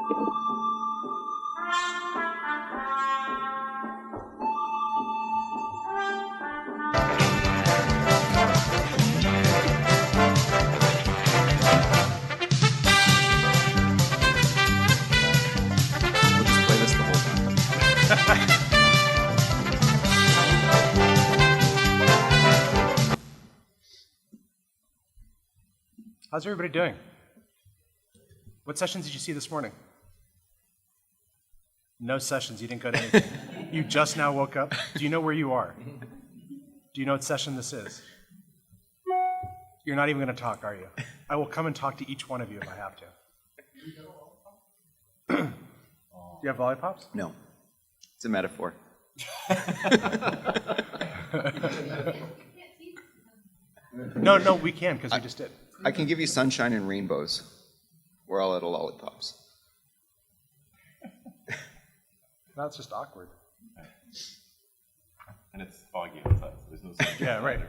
How's everybody doing? What sessions did you see this morning? No sessions, you didn't go to anything. You just now woke up. Do you know where you are? Do you know what session this is? You're not even going to talk, are you? I will come and talk to each one of you if I have to. Do you have lollipops? No. It's a metaphor. No, we can, because we just did. I can give you sunshine and rainbows. We're all out of lollipops. That's just awkward. And it's foggy outside, so there's no sun. Yeah, right.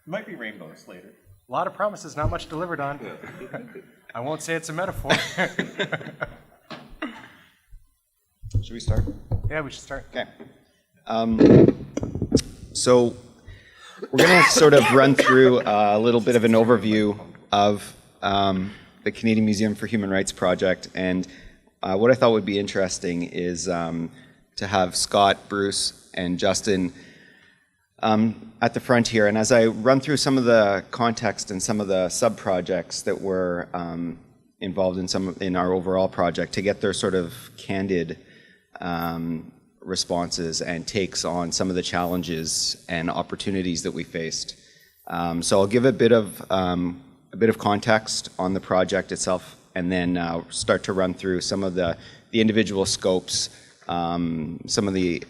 Might be rainbows later. A lot of promises, not much delivered on. I won't say it's a metaphor. Should we start? Yeah, we should start. Okay. So we're going to sort of run through a little bit of an overview of the Canadian Museum for Human Rights project. And what I thought would be interesting is to have Scott, Bruce, and Justin at the front here. And as I run through some of the context and some of the sub-projects that were involved in our overall project, to get their sort of candid responses and takes on some of the challenges and opportunities that we faced. So I'll give a bit of context on the project itself, and then start to run through some of the individual scopes, some of the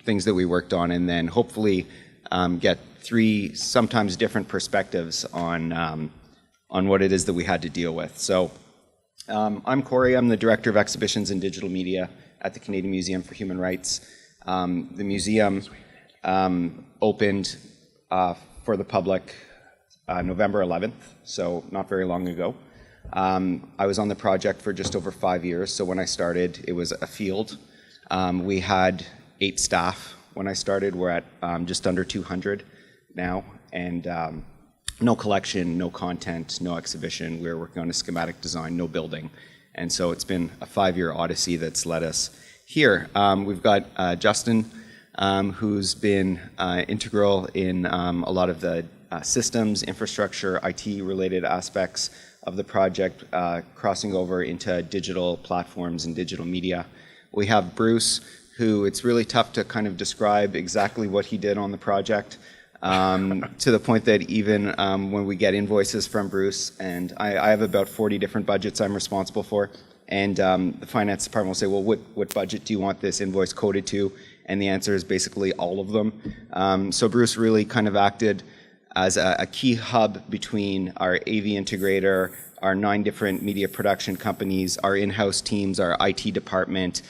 things that we worked on, and then hopefully get three sometimes different perspectives on what it is that we had to deal with. So I'm Corey. I'm the Director of Exhibitions and Digital Media at the Canadian Museum for Human Rights. The museum opened for the public November 11th, so not very long ago. I was on the project for just over 5 years, so when I started, it was a field. We had 8 staff when I started. We're at just under 200 now, and no collection, no content, no exhibition. We were working on a schematic design, no building. And so it's been a 5-year odyssey that's led us here. We've got Justin, who's been integral in a lot of the systems, infrastructure, IT-related aspects of the project, crossing over into digital platforms and digital media. We have Bruce, who it's really tough to kind of describe exactly what he did on the project, to the point that even when we get invoices from Bruce, and I have about 40 different budgets I'm responsible for, and the finance department will say, well, what budget do you want this invoice coded to? And the answer is basically all of them. So Bruce really kind of acted as a key hub between our AV integrator, our 9 different media production companies, our in-house teams, our IT department,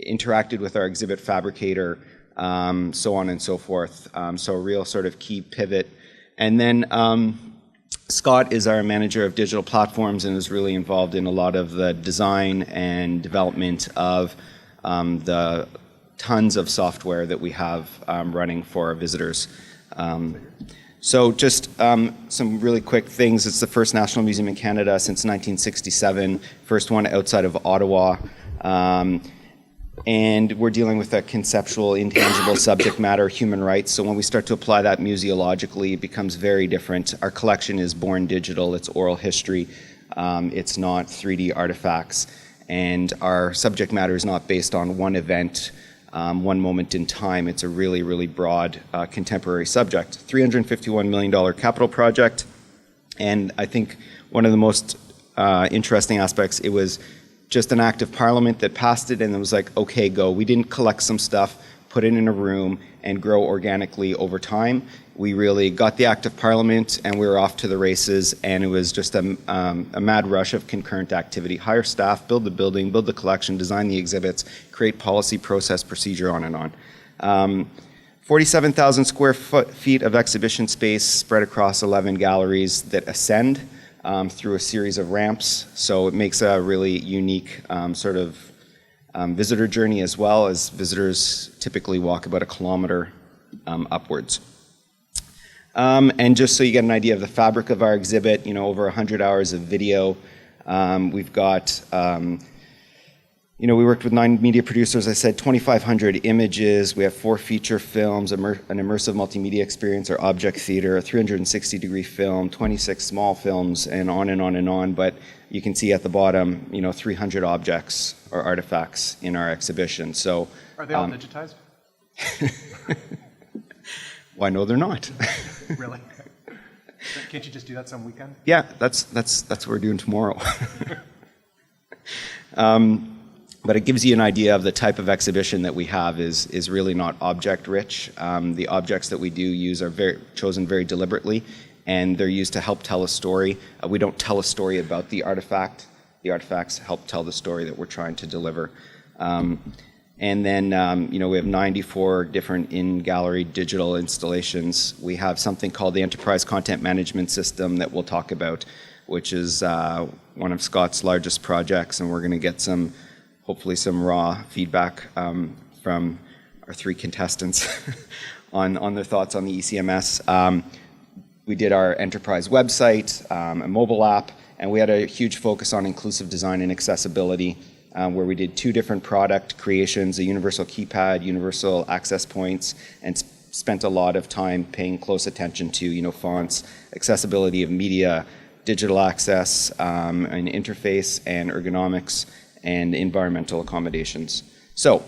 interacted with our exhibit fabricator, so on and so forth. So a real sort of key pivot. And then Scott is our manager of digital platforms and is really involved in a lot of the design and development of the tons of software that we have running for our visitors. So just some really quick things. It's the first national museum in Canada since 1967, first one outside of Ottawa. And we're dealing with a conceptual, intangible subject matter, human rights. So when we start to apply that museologically, it becomes very different. Our collection is born digital, it's oral history, it's not 3D artifacts. And our subject matter is not based on one event, one moment in time. It's a really, really broad contemporary subject. $351 million capital project. And I think one of the most interesting aspects, it was just an act of parliament that passed it and it was like, okay, go. We didn't collect some stuff, put it in a room and grow organically over time. We really got the act of parliament and we were off to the races, and it was just a mad rush of concurrent activity. Hire staff, build the building, build the collection, design the exhibits, create policy, process, procedure, on and on. 47,000 square feet of exhibition space spread across 11 galleries that ascend. through a series of ramps. So it makes a really unique sort of visitor journey, as well as visitors typically walk about 1 kilometer upwards. And just so you get an idea of the fabric of our exhibit, over 100 hours of video. We've got, we worked with 9 media producers, I said 2,500 images. We have 4 feature films, an immersive multimedia experience, our object theater, a 360-degree film, 26 small films, and on and on and on. But you can see at the bottom, 300 objects or artifacts in our exhibition. So, are they all digitized? Why, no, they're not. Really? Can't you just do that some weekend? Yeah, that's what we're doing tomorrow. But it gives you an idea of the type of exhibition that we have is really not object rich. The objects that we do use are chosen very deliberately, and they're used to help tell a story. We don't tell a story about the artifact. The artifacts help tell the story that we're trying to deliver. And then, we have 94 different in-gallery digital installations. We have something called the Enterprise Content Management System that we'll talk about, which is one of Scott's largest projects, and we're going to get hopefully some raw feedback from our 3 contestants on their thoughts on the ECMS. We did our enterprise website, a mobile app, and we had a huge focus on inclusive design and accessibility, where we did 2 different product creations, a universal keypad, universal access points, and spent a lot of time paying close attention to fonts, accessibility of media, digital access, and interface, and ergonomics, and environmental accommodations. So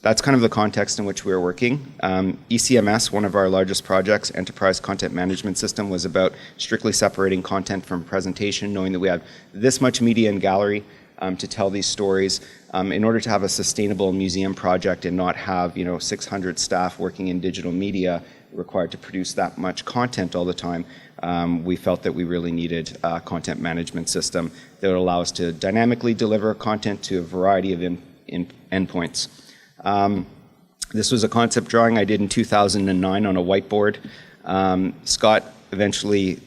that's kind of the context in which we were working. ECMS, one of our largest projects, Enterprise Content Management System, was about strictly separating content from presentation, knowing that we have this much media and gallery to tell these stories. In order to have a sustainable museum project and not have 600 staff working in digital media required to produce that much content all the time, we felt that we really needed a content management system that would allow us to dynamically deliver content to a variety of endpoints. This was a concept drawing I did in 2009 on a whiteboard. Scott eventually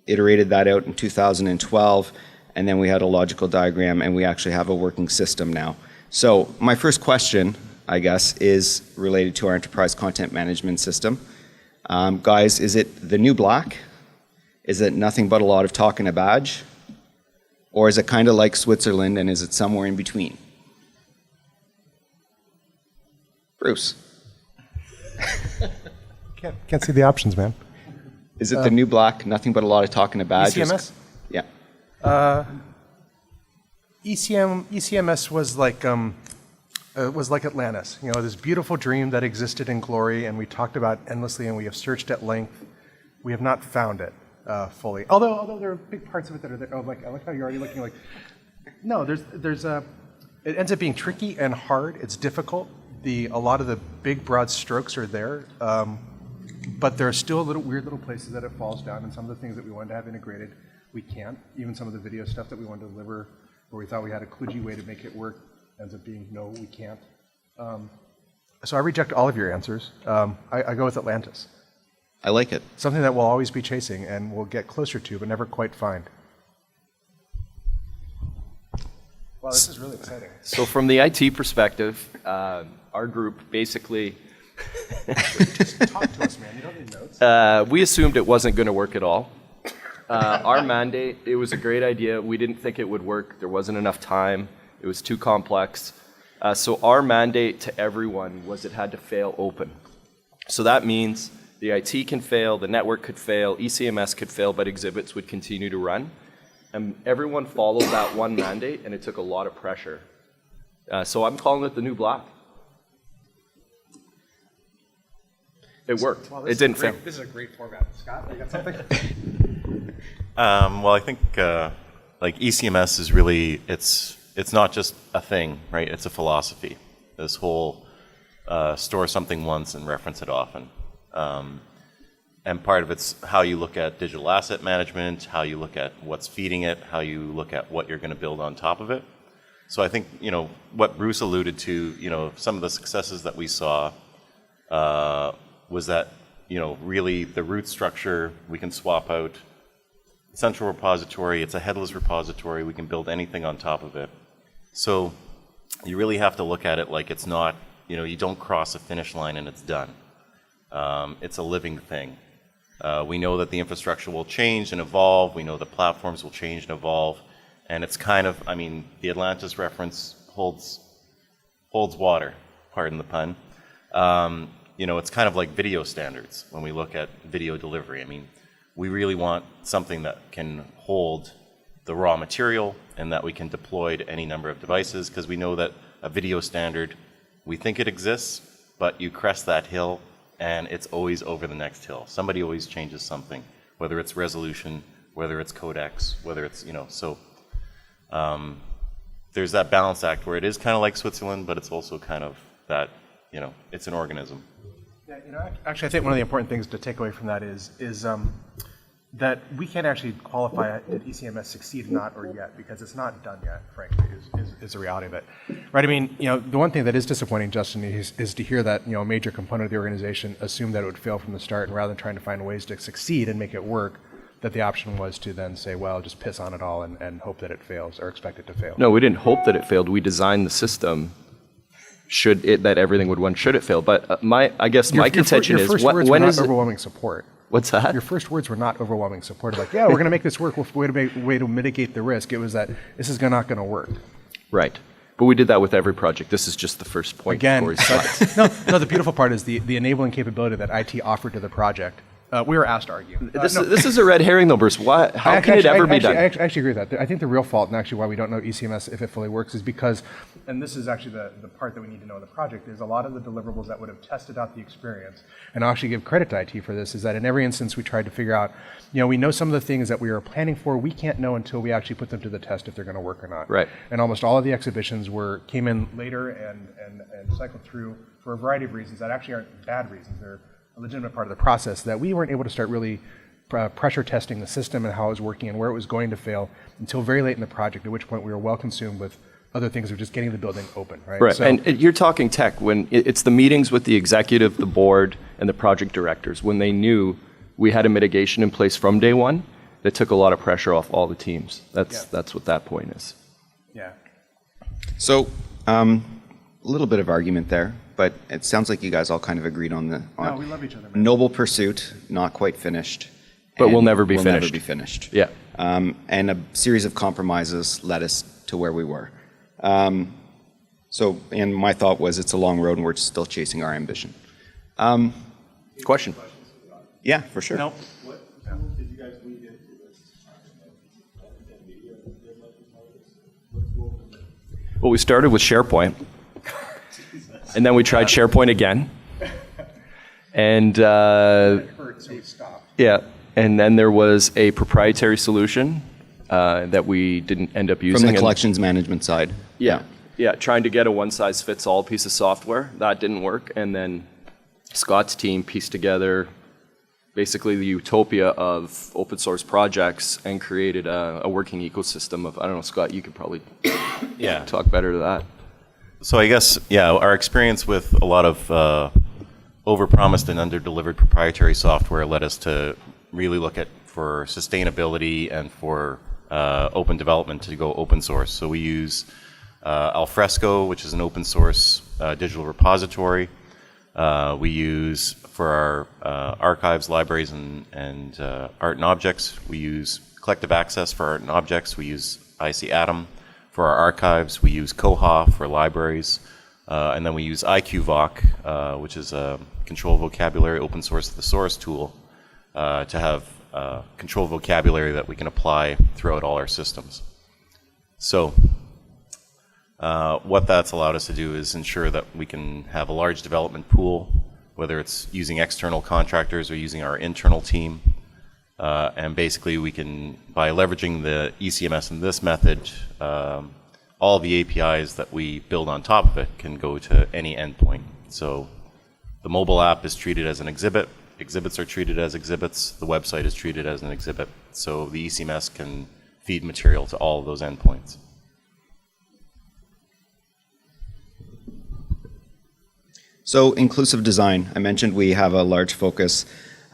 iterated that out in 2012, and then we had a logical diagram, and we actually have a working system now. So my first question, I guess, is related to our enterprise content management system. Guys, is it the new black? Is it nothing but a lot of talk and a badge? Or is it kind of like Switzerland, and is it somewhere in between? Bruce. Can't see the options, man. Is it the new black, nothing but a lot of talk and a badge? ECMS? Yeah. ECMS was like Atlantis. This beautiful dream that existed in glory, and we talked about endlessly, and we have searched at length. We have not found it fully. Although there are big parts of it that are there. Oh, I like how you're already looking like. No, it ends up being tricky and hard. It's difficult. A lot of the big broad strokes are there, but there are still weird little places that it falls down, and some of the things that we wanted to have integrated, we can't. Even some of the video stuff that we wanted to deliver, where we thought we had a kludgy way to make it work, ends up being no, we can't. So I reject all of your answers. I go with Atlantis. I like it. Something that we'll always be chasing and we'll get closer to, but never quite find. Wow, this is really exciting. So from the IT perspective, our group basically... Just talk to us, man. You don't need notes. We assumed it wasn't going to work at all. Our mandate, it was a great idea. We didn't think it would work. There wasn't enough time. It was too complex. So our mandate to everyone was it had to fail open. So that means the IT can fail, the network could fail, ECMS could fail, but exhibits would continue to run. And everyone followed that one mandate, and it took a lot of pressure. So I'm calling it the new black. It worked. Well, it didn't fail. This is a great format. Scott, you got something? Well, I think ECMS is really, it's not just a thing, right? It's a philosophy. This whole store something once and reference it often. And part of it's how you look at digital asset management, how you look at what's feeding it, how you look at what you're going to build on top of it. So I think, what Bruce alluded to, some of the successes that we saw was that, really the root structure, we can swap out central repository. It's a headless repository. We can build anything on top of it. So you really have to look at it like it's not, you don't cross a finish line and it's done. It's a living thing. We know that the infrastructure will change and evolve. We know the platforms will change and evolve. And it's kind of, the Atlantis reference holds water, pardon the pun. It's kind of like video standards when we look at video delivery. We really want something that can hold the raw material and that we can deploy to any number of devices, because we know that a video standard, we think it exists, but you crest that hill and it's always over the next hill. Somebody always changes something, whether it's resolution, whether it's codecs, whether it's, there's that balance act where it is kind of like Switzerland, but it's also kind of that, it's an organism. Yeah, actually, I think one of the important things to take away from that is that we can't actually qualify did ECMS succeed or not or yet, because it's not done yet, frankly, is the reality of it. Right, the one thing that is disappointing, Justin, is to hear that, a major component of the organization assumed that it would fail from the start, and rather than trying to find ways to succeed and make it work, that the option was to then say, well, just piss on it all and hope that it fails or expect it to fail. No, we didn't hope that it failed. We designed the system that everything would run should it fail. But my contention is, your first words when were is not overwhelming support. What's that? Your first words were not overwhelming support. Like, yeah, we're going to make this work. We'll way to mitigate the risk. It was that this is not going to work. Right. But we did that with every project. This is just the first point. Again, no, the beautiful part is the enabling capability that IT offered to the project. We were asked to argue. This is a red herring, though, Bruce. How can it ever be done? I actually agree with that. I think the real fault, and actually why we don't know ECMS if it fully works, is because, and this is actually the part that we need to know in the project, is a lot of the deliverables that would have tested out the experience, and I'll actually give credit to IT for this, is that in every instance we tried to figure out, we know some of the things that we were planning for, we can't know until we actually put them to the test if they're going to work or not. Right. And almost all of the exhibitions came in later and cycled through for a variety of reasons that actually aren't bad reasons. They're a legitimate part of the process, that we weren't able to start really pressure testing the system and how it was working and where it was going to fail until very late in the project, at which point we were well consumed with other things of just getting the building open, right? Right, So, and you're talking tech, when it's the meetings with the executive, the board, and the project directors, when they knew we had a mitigation in place from day one, that took a lot of pressure off all the teams. That's what that point is. yeah. So, a little bit of argument there, but it sounds like you guys all kind of agreed on No, we love each other, man. noble pursuit, not quite finished. But and will never be will finished. Never be finished. Yeah. And a series of compromises led us to where we were. And my thought was, it's a long road and we're still chasing our ambition. Question? Yeah, for sure. Nope. Well, we started with SharePoint, and then we tried SharePoint again, and yeah, and then there was a proprietary solution that we didn't end up using. From the collections management side. Yeah, trying to get a one-size-fits-all piece of software, that didn't work, and then Scott's team pieced together basically the utopia of open source projects and created a working ecosystem of, I don't know, Scott, you could probably talk better to that. So I guess, our experience with a lot of overpromised and underdelivered proprietary software led us to really look at for sustainability and for open development to go open source. So we use Alfresco, which is an open source digital repository. We use for our archives, libraries, and art and objects. We use collective access for art and objects. We use IC Atom for our archives. We use Koha for libraries. And then we use IQVoc, which is a control vocabulary open source to the source tool to have control vocabulary that we can apply throughout all our systems. So what that's allowed us to do is ensure that we can have a large development pool, whether it's using external contractors or using our internal team. And basically we can, by leveraging the ECMS in this method, all the APIs that we build on top of it can go to any endpoint. So the mobile app is treated as an exhibit, exhibits are treated as exhibits, the website is treated as an exhibit. So the ECMS can feed material to all of those endpoints. So inclusive design, I mentioned we have a large focus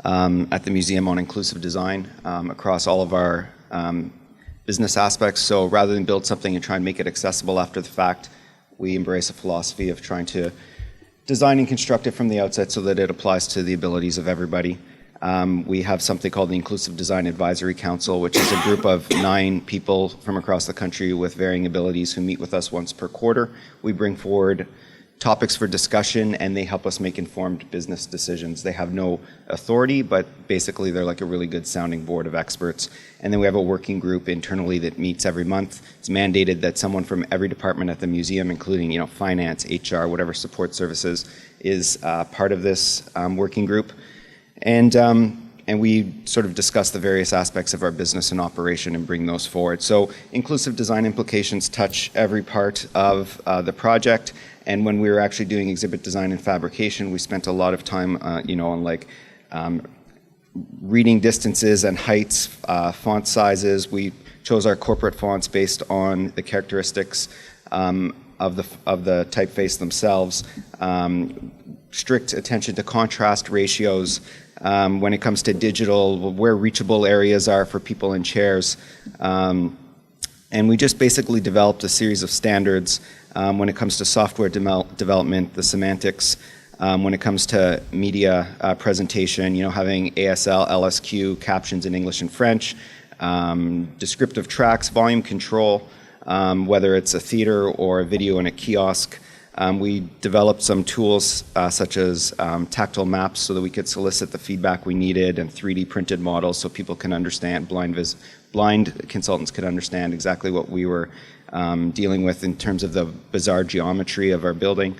at the museum on inclusive design across all of our business aspects. So rather than build something and try and make it accessible after the fact, we embrace a philosophy of trying to design and construct it from the outset so that it applies to the abilities of everybody. We have something called the Inclusive Design Advisory Council, which is a group of 9 people from across the country with varying abilities who meet with us once per quarter. We bring forward topics for discussion, and they help us make informed business decisions. They have no authority, but basically they're like a really good sounding board of experts. And then we have a working group internally that meets every month. It's mandated that someone from every department at the museum, including finance, HR, whatever support services, is part of this working group. And we sort of discuss the various aspects of our business and operation and bring those forward. So inclusive design implications touch every part of the project. And when we were actually doing exhibit design and fabrication, we spent a lot of time, on like reading distances and heights, font sizes. We chose our corporate fonts based on the characteristics of the typeface themselves. Strict attention to contrast ratios. When it comes to digital, where reachable areas are for people in chairs. And we just basically developed a series of standards when it comes to software development, the semantics, when it comes to media presentation, having ASL, LSQ, captions in English and French, descriptive tracks, volume control, whether it's a theater or a video in a kiosk. We developed some tools such as tactile maps so that we could solicit the feedback we needed, and 3D printed models so people can understand, blind consultants could understand exactly what we were dealing with in terms of the bizarre geometry of our building.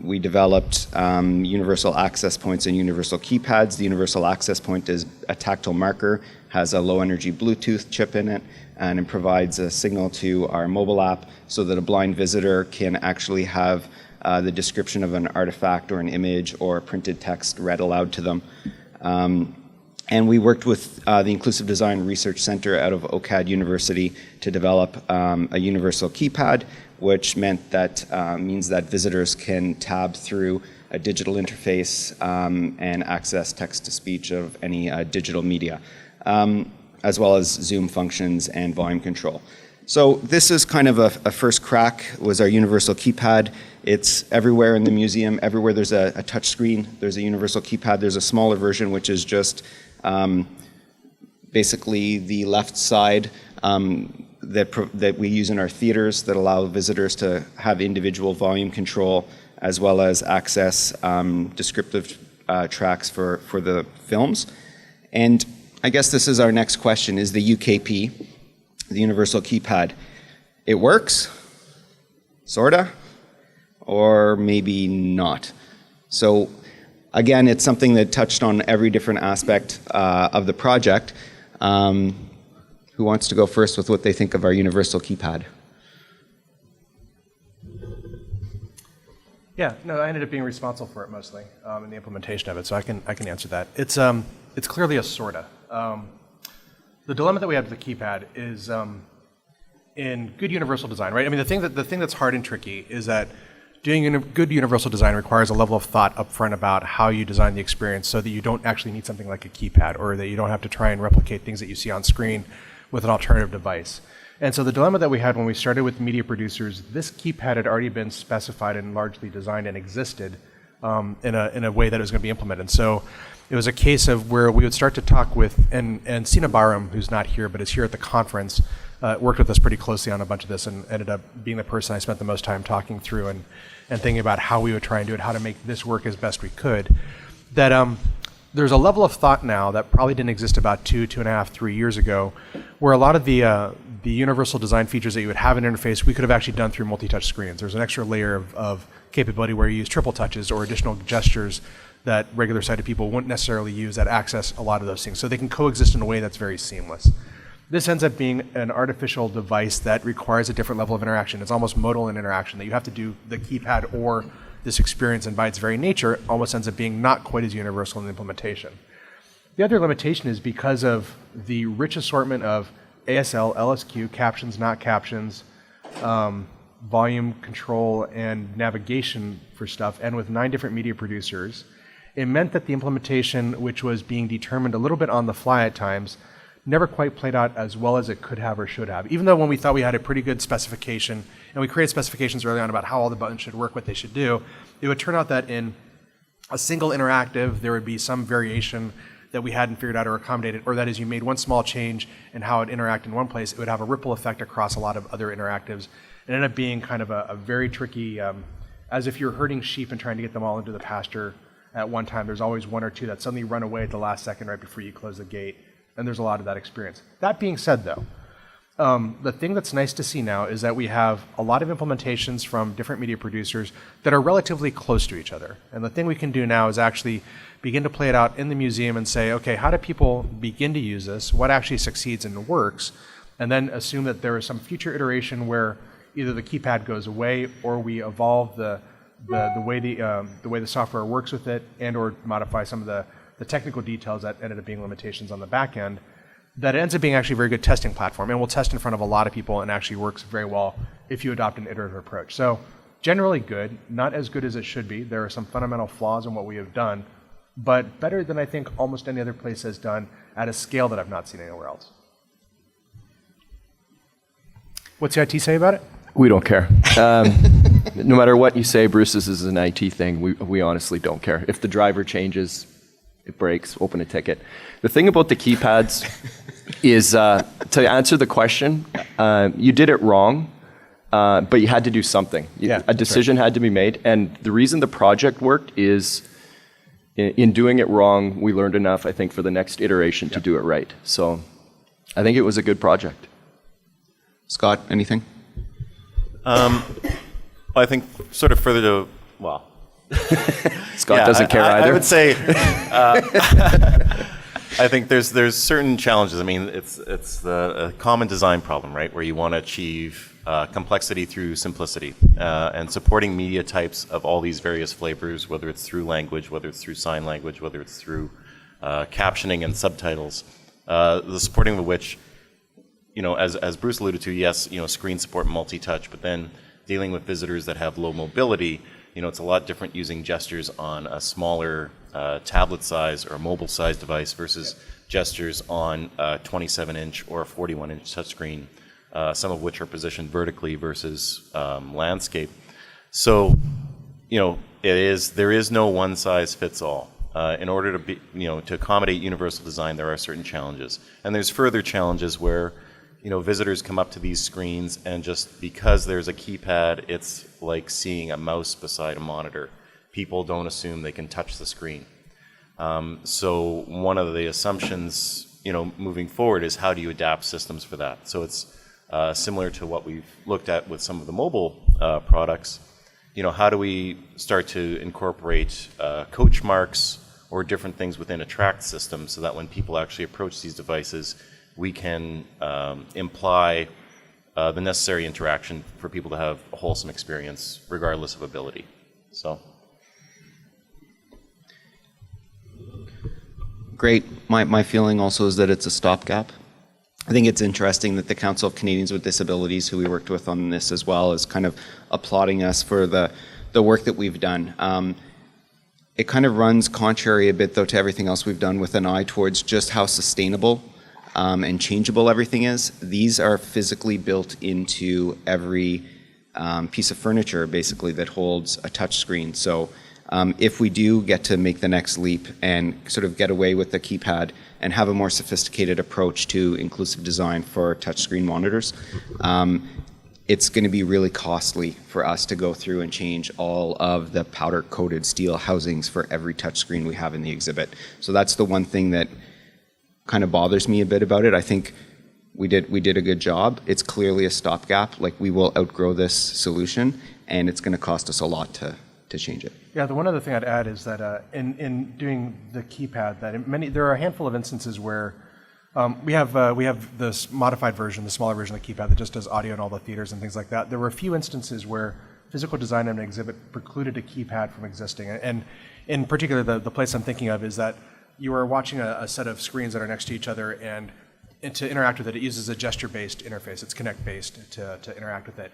We developed universal access points and universal keypads. The universal access point is a tactile marker, has a low energy Bluetooth chip in it, and it provides a signal to our mobile app so that a blind visitor can actually have the description of an artifact or an image or printed text read aloud to them. And we worked with the Inclusive Design Research Center out of OCAD University to develop a universal keypad, which means that visitors can tab through a digital interface and access text-to-speech of any digital media, as well as Zoom functions and volume control. So this is kind of a first crack, was our universal keypad. It's everywhere in the museum. Everywhere there's a touch screen, there's a universal keypad. There's a smaller version, which is just basically the left side that we use in our theaters that allow visitors to have individual volume control as well as access descriptive tracks for the films. And I guess this is our next question, is the UKP, the universal keypad, it works? Sorta? Or maybe not? So again, it's something that touched on every different aspect of the project. Who wants to go first with what they think of our universal keypad? Yeah, no, I ended up being responsible for it mostly in the implementation of it, so I can answer that. It's clearly a sorta. The dilemma that we have with the keypad is in good universal design, right? I mean, the thing that's hard and tricky is that doing good universal design requires a level of thought up front about how you design the experience so that you don't actually need something like a keypad, or that you don't have to try and replicate things that you see on screen with an alternative device. And so the dilemma that we had when we started with media producers, this keypad had already been specified and largely designed and existed in a way that it was going to be implemented. So it was a case of where we would start to talk with, and Sina Barum, who's not here but is here at the conference, worked with us pretty closely on a bunch of this and ended up being the person I spent the most time talking through and thinking about how we would try and do it, how to make this work as best we could. That there's a level of thought now that probably didn't exist about 2.5, 3 years ago, where a lot of the universal design features that you would have in interface, we could have actually done through multi-touch screens. There's an extra layer of capability where you use triple touches or additional gestures that regular sighted people wouldn't necessarily use that access a lot of those things. So they can coexist in a way that's very seamless. This ends up being an artificial device that requires a different level of interaction. It's almost modal in interaction, that you have to do the keypad or this experience, and by its very nature, almost ends up being not quite as universal in the implementation. The other limitation is because of the rich assortment of ASL, LSQ, captions, not captions, volume control, and navigation for stuff, and with 9 different media producers, it meant that the implementation, which was being determined a little bit on the fly at times, never quite played out as well as it could have or should have. Even though when we thought we had a pretty good specification, and we created specifications early on about how all the buttons should work, what they should do, it would turn out that in a single interactive, there would be some variation that we hadn't figured out or accommodated, or that is you made one small change in how it interact in one place, it would have a ripple effect across a lot of other interactives. It ended up being kind of a very tricky, as if you're herding sheep and trying to get them all into the pasture at one time. There's always one or two that suddenly run away at the last second right before you close the gate, and there's a lot of that experience. That being said, though, the thing that's nice to see now is that we have a lot of implementations from different media producers that are relatively close to each other. And the thing we can do now is actually begin to play it out in the museum and say, okay, how do people begin to use this? What actually succeeds and works? And then assume that there is some future iteration where either the keypad goes away or we evolve the way the software works with it, and or modify some of the technical details that ended up being limitations on the back end. That ends up being actually a very good testing platform, and will test in front of a lot of people and actually works very well if you adopt an iterative approach. So generally good, not as good as it should be. There are some fundamental flaws in what we have done, but better than I think almost any other place has done at a scale that I've not seen anywhere else. What's the IT say about it? We don't care. No matter what you say, Bruce, this is an IT thing. We honestly don't care. If the driver changes, it breaks, open a ticket. The thing about the keypads is, to answer the question, you did it wrong, but you had to do something. A decision had to be made, and the reason the project worked is in doing it wrong, we learned enough, I think, for the next iteration to do it right. So I think it was a good project. Scott, anything? I think sort of further to, well, Scott doesn't care either. I would say, I think there's certain challenges. I mean, it's a common design problem, right? Where you want to achieve complexity through simplicity, and supporting media types of all these various flavors, whether it's through language, whether it's through sign language, whether it's through captioning and subtitles, the supporting of which, you know, as Bruce alluded to, yes, you know, screen support, multi-touch, but then dealing with visitors that have low mobility, you know, it's a lot different using gestures on a smaller tablet size or mobile size device versus gestures on a 27-inch or a 41-inch touchscreen, some of which are positioned vertically versus landscape. So, you know, there is no one size fits all. In order to be, you know, to accommodate universal design, there are certain challenges, and there's further challenges where, you know, visitors come up to these screens and just because there's a keypad, it's like seeing a mouse beside a monitor. People don't assume they can touch the screen. So one of the assumptions, you know, moving forward is how do you adapt systems for that? So it's similar to what we've looked at with some of the mobile products. You know, how do we start to incorporate coach marks or different things within a tracked system so that when people actually approach these devices, we can imply the necessary interaction for people to have a wholesome experience regardless of ability. So. Great. My feeling also is that it's a stopgap. I think it's interesting that the Council of Canadians with Disabilities, who we worked with on this as well, is kind of applauding us for the work that we've done. It kind of runs contrary a bit, though, to everything else we've done with an eye towards just how sustainable and changeable everything is. These are physically built into every piece of furniture, basically, that holds a touch screen. So if we do get to make the next leap and sort of get away with the keypad and have a more sophisticated approach to inclusive design for touchscreen monitors, it's going to be really costly for us to go through and change all of the powder-coated steel housings for every touchscreen we have in the exhibit. So that's the one thing that kind of bothers me a bit about it. I think we did a good job. It's clearly a stopgap. Like, we will outgrow this solution, and it's going to cost us a lot to change it. Yeah, the one other thing I'd add is that in doing the keypad, that there are a handful of instances where we have this modified version, the smaller version of the keypad that just does audio in all the theaters and things like that. There were a few instances where physical design in an exhibit precluded a keypad from existing, and in particular, the place I'm thinking of is that you are watching a set of screens that are next to each other, and to interact with it, it uses a gesture-based interface. It's Connect-based to interact with it.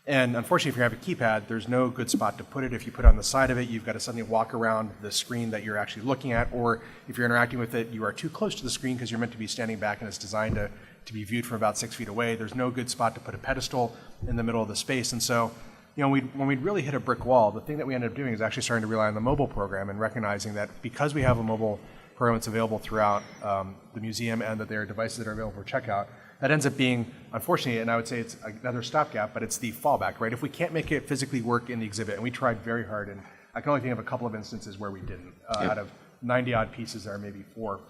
And unfortunately, if you have a keypad, there's no good spot to put it. If you put it on the side of it, you've got to suddenly walk around the screen that you're actually looking at, or if you're interacting with it, you are too close to the screen because you're meant to be standing back and it's designed to be viewed from about 6 feet away. There's no good spot to put a pedestal in the middle of the space. And so, when we really hit a brick wall, the thing that we ended up doing is actually starting to rely on the mobile program and recognizing that because we have a mobile program that's available throughout the museum and that there are devices that are available for checkout, that ends up being, unfortunately, and I would say it's another stopgap, but it's the fallback, right? If we can't make it physically work in the exhibit, and we tried very hard, and I can only think of a couple of instances where we didn't. Out of 90 odd pieces, there are maybe four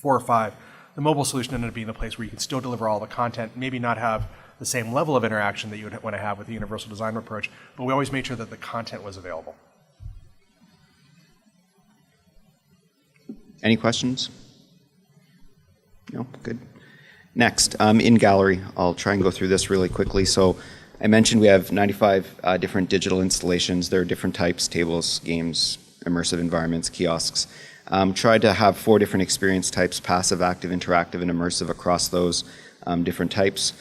or five. The mobile solution ended up being the place where you can still deliver all the content, maybe not have the same level of interaction that you would want to have with the universal design approach, but we always made sure that the content was available. Any questions? No? Good. Next, in gallery, I'll try and go through this really quickly. So I mentioned we have 95 different digital installations. There are different types: tables, games, immersive environments, kiosks. Tried to have 4 different experience types: passive, active, interactive, and immersive across those different types.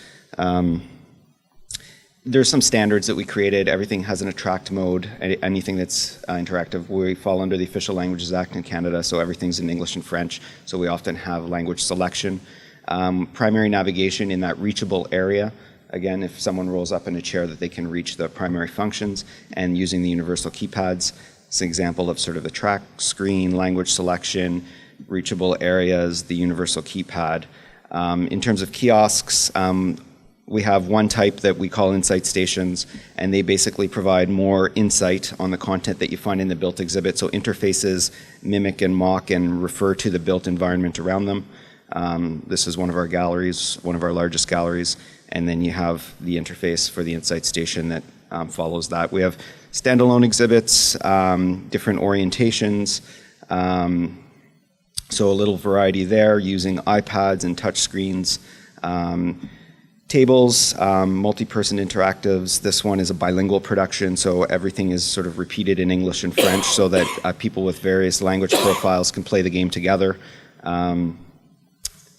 There's some standards that we created. Everything has an attract mode. Anything that's interactive, we fall under the Official Languages Act in Canada, so everything's in English and French. So we often have language selection. Primary navigation in that reachable area. Again, if someone rolls up in a chair, that they can reach the primary functions, and using the universal keypads. It's an example of sort of the track screen, language selection, reachable areas, the universal keypad. In terms of kiosks, we have one type that we call insight stations, and they basically provide more insight on the content that you find in the built exhibit. So interfaces mimic and mock and refer to the built environment around them. This is one of our galleries, one of our largest galleries, and then you have the interface for the insight station that follows that. We have standalone exhibits, different orientations, so a little variety there using iPads and touch screens. Tables, multi-person interactives. This one is a bilingual production, so everything is sort of repeated in English and French so that people with various language profiles can play the game together.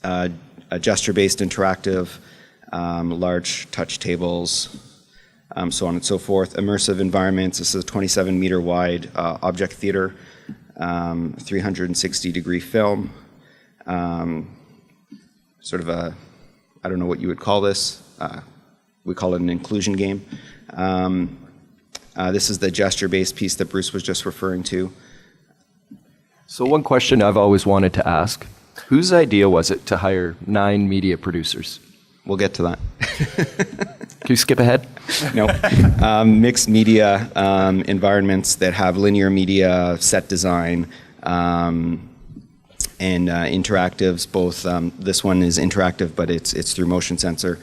A gesture-based interactive, large touch tables, so on and so forth. Immersive environments. This is a 27-meter wide object theater, 360-degree film, sort of a, I don't know what you would call this. We call it an inclusion game. This is the gesture-based piece that Bruce was just referring to. So one question I've always wanted to ask: whose idea was it to hire 9 media producers? We'll get to that. Can you skip ahead? No. Mixed media environments that have linear media, set design, and interactives. Both this one is interactive, but it's through motion sensor,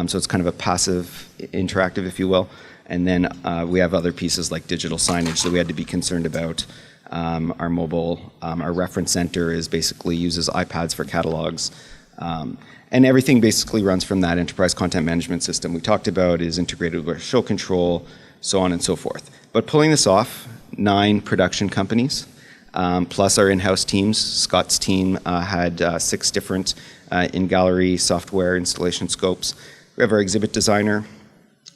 so it's kind of a passive interactive, if you will. And then we have other pieces like digital signage that we had to be concerned about. Our mobile, our reference center basically uses iPads for catalogs. And everything basically runs from that enterprise content management system we talked about, is integrated with show control, so on and so forth. But pulling this off, 9 production companies, plus our in-house teams. Scott's team had 6 different in-gallery software installation scopes. We have our exhibit designer,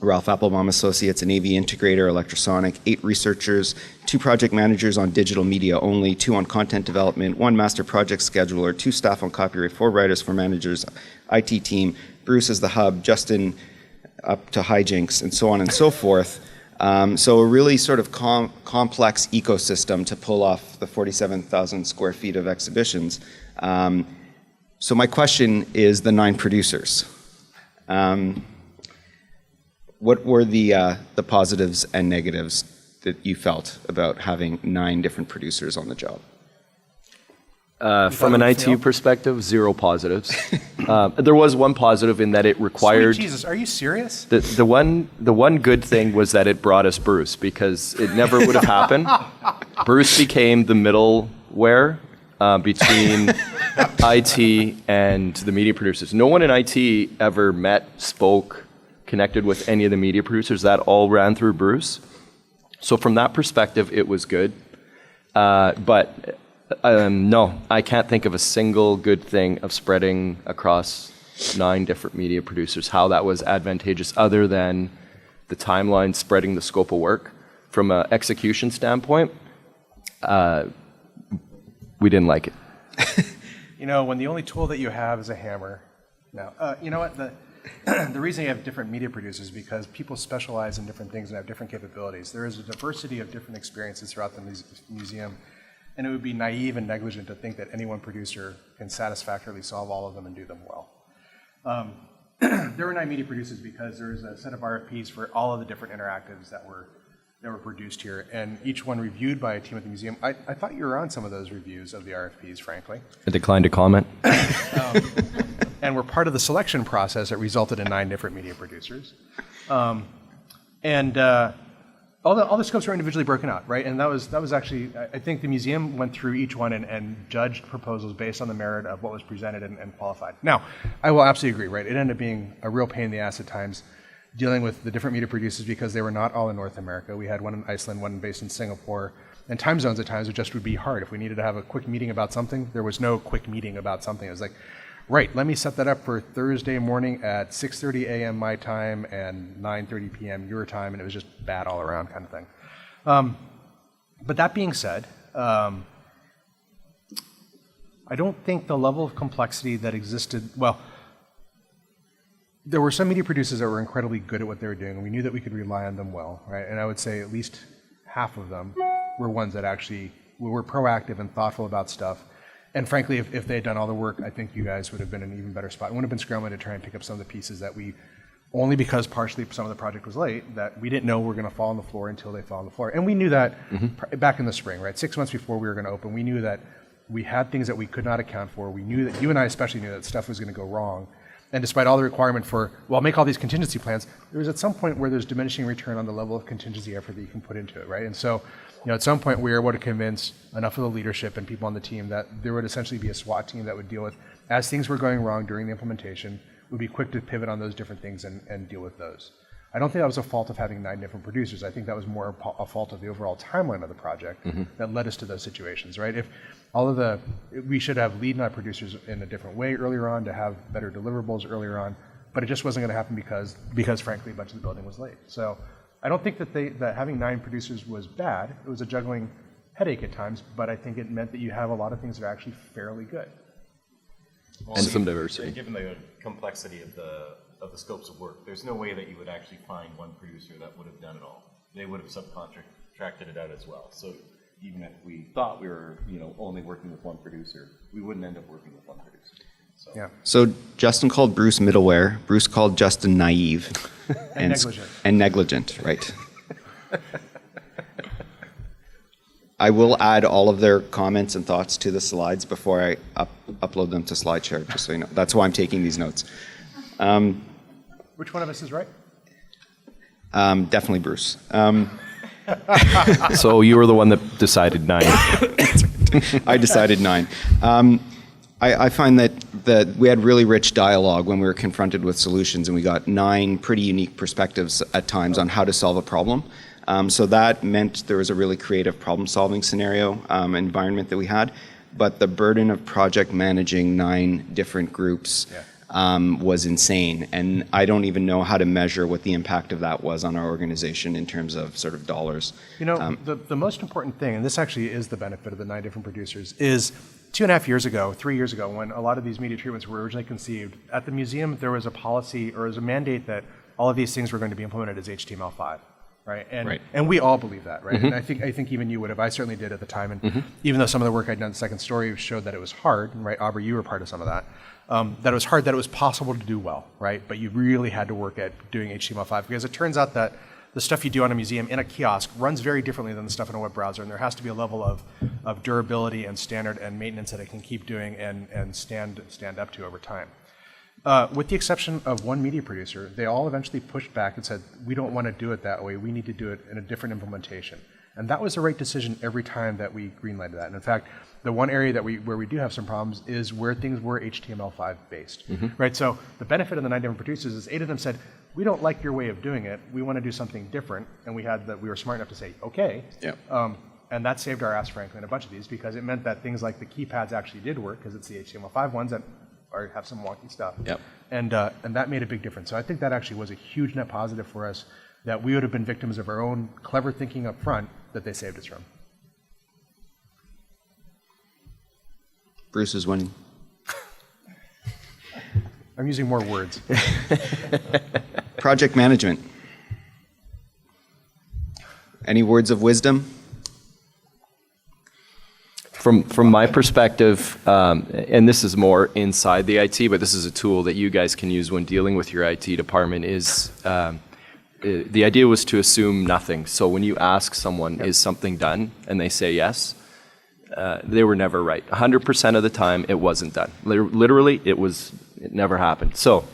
Ralph Applebaum Associates, an AV integrator, Electrosonic, 8 researchers, 2 project managers on digital media only, 2 on content development, 1 master project scheduler, 2 staff on copyright, 4 writers, 4 managers, IT team, Bruce is the hub, Justin up to hijinks, and so on and so forth. So a really sort of complex ecosystem to pull off the 47,000 square feet of exhibitions. So my question is the 9 producers. What were the positives and negatives that you felt about having 9 different producers on the job? From an IT perspective, 0 positives. There was one positive in that it required. Sweet Jesus, are you serious? The one good thing was that it brought us Bruce, because it never would have happened. Bruce became the middleware between IT and the media producers. No one in IT ever met, spoke, connected with any of the media producers. That all ran through Bruce. So from that perspective, it was good. But no, I can't think of a single good thing of spreading across 9 different media producers, how that was advantageous, other than the timeline, spreading the scope of work. From an execution standpoint, we didn't like it. You know, when the only tool that you have is a hammer. No, you know what? The reason you have different media producers is because people specialize in different things and have different capabilities. There is a diversity of different experiences throughout the museum, and it would be naive and negligent to think that any one producer can satisfactorily solve all of them and do them well. There were 9 media producers because there was a set of RFPs for all of the different interactives that were produced here, and each one reviewed by a team at the museum. I thought you were on some of those reviews of the RFPs, frankly. I declined to comment. And we're part of the selection process that resulted in 9 different media producers. All the scopes were individually broken out, right? And that was actually, I think the museum went through each one and judged proposals based on the merit of what was presented and qualified. Now, I will absolutely agree, right? It ended up being a real pain in the ass at times dealing with the different media producers because they were not all in North America. We had one in Iceland, one based in Singapore, and time zones at times would be hard. If we needed to have a quick meeting about something, there was no quick meeting about something. It was like, right, let me set that up for Thursday morning at 6:30 a.m. my time and 9:30 p.m. your time, and it was just bad all around kind of thing. But that being said, I don't think the level of complexity that existed, well, there were some media producers that were incredibly good at what they were doing, and we knew that we could rely on them well, right? And I would say at least half of them were ones that actually were proactive and thoughtful about stuff. And frankly, if they had done all the work, I think you guys would have been in an even better spot. We wouldn't have been scrambling to try and pick up some of the pieces that we, only because partially some of the project was late, that we didn't know were going to fall on the floor until they fell on the floor. And we knew that back in the spring, right? 6 months before we were going to open, we knew that we had things that we could not account for. We knew that, you and I especially knew that stuff was going to go wrong. And despite all the requirement for, well, make all these contingency plans, there was at some point where there's diminishing return on the level of contingency effort that you can put into it, right? And so, you know, at some point we were able to convince enough of the leadership and people on the team that there would essentially be a SWAT team that would deal with, as things were going wrong during the implementation, would be quick to pivot on those different things and deal with those. I don't think that was a fault of having 9 different producers. I think that was more a fault of the overall timeline of the project that led us to those situations, right? If we should have lead night producers in a different way earlier on to have better deliverables earlier on, but it just wasn't going to happen because frankly a bunch of the building was late. So I don't think that having 9 producers was bad. It was a juggling headache at times, but I think it meant that you have a lot of things that are actually fairly good. Well, And some diversity. Given the complexity of the scopes of work, there's no way that you would actually find one producer that would have done it all. They would have subcontracted it out as well. So even if we thought we were, only working with one producer, we wouldn't end up working with one producer. So. Yeah. So Justin called Bruce middleware. Bruce called Justin naive. And negligent. And negligent, right. I will add all of their comments and thoughts to the slides before I upload them to SlideShare, just so you know. That's why I'm taking these notes. Which one of us is right? Definitely Bruce. So you were the one that decided 9. I decided 9. I find that we had really rich dialogue when we were confronted with solutions, and we got 9 pretty unique perspectives at times on how to solve a problem. So that meant there was a really creative problem-solving scenario environment that we had. But the burden of project managing 9 different groups was insane, and I don't even know how to measure what the impact of that was on our organization in terms of sort of dollars. The most important thing, and this actually is the benefit of the 9 different producers, is 2.5 years ago, 3 years ago, when a lot of these media treatments were originally conceived, at the museum there was a policy or as a mandate that all of these things were going to be implemented as HTML5. Right? And we all believe that, right? And I think even you would have. I certainly did at the time. And even though some of the work I'd done in Second Story showed that it was hard, right? Aubrey, you were part of some of that. That it was hard, that it was possible to do well, right? But you really had to work at doing HTML5 because it turns out that the stuff you do on a museum in a kiosk runs very differently than the stuff in a web browser, and there has to be a level of durability and standard and maintenance that it can keep doing and stand up to over time. With the exception of one media producer, they all eventually pushed back and said, we don't want to do it that way, we need to do it in a different implementation. And that was the right decision every time that we greenlighted that. And in fact, the one area where we do have some problems is where things were HTML5 based, right? So the benefit of the 9 different producers is 8 of them said, we don't like your way of doing it, we want to do something different, and we were smart enough to say, okay. Yep. And that saved our ass, frankly, in a bunch of these, because it meant that things like the keypads actually did work, because it's the HTML5 ones that have some wonky stuff. Yep. And that made a big difference. So I think that actually was a huge net positive for us. that we would have been victims of our own clever thinking up front that they saved us from. Bruce is winning. I'm using more words. Project management. Any words of wisdom? From my perspective, and this is more inside the IT, but this is a tool that you guys can use when dealing with your IT department, is the idea was to assume nothing. So when you ask someone, is something done, and they say yes, they were never right. 100% of the time, it wasn't done. Literally, it never happened. So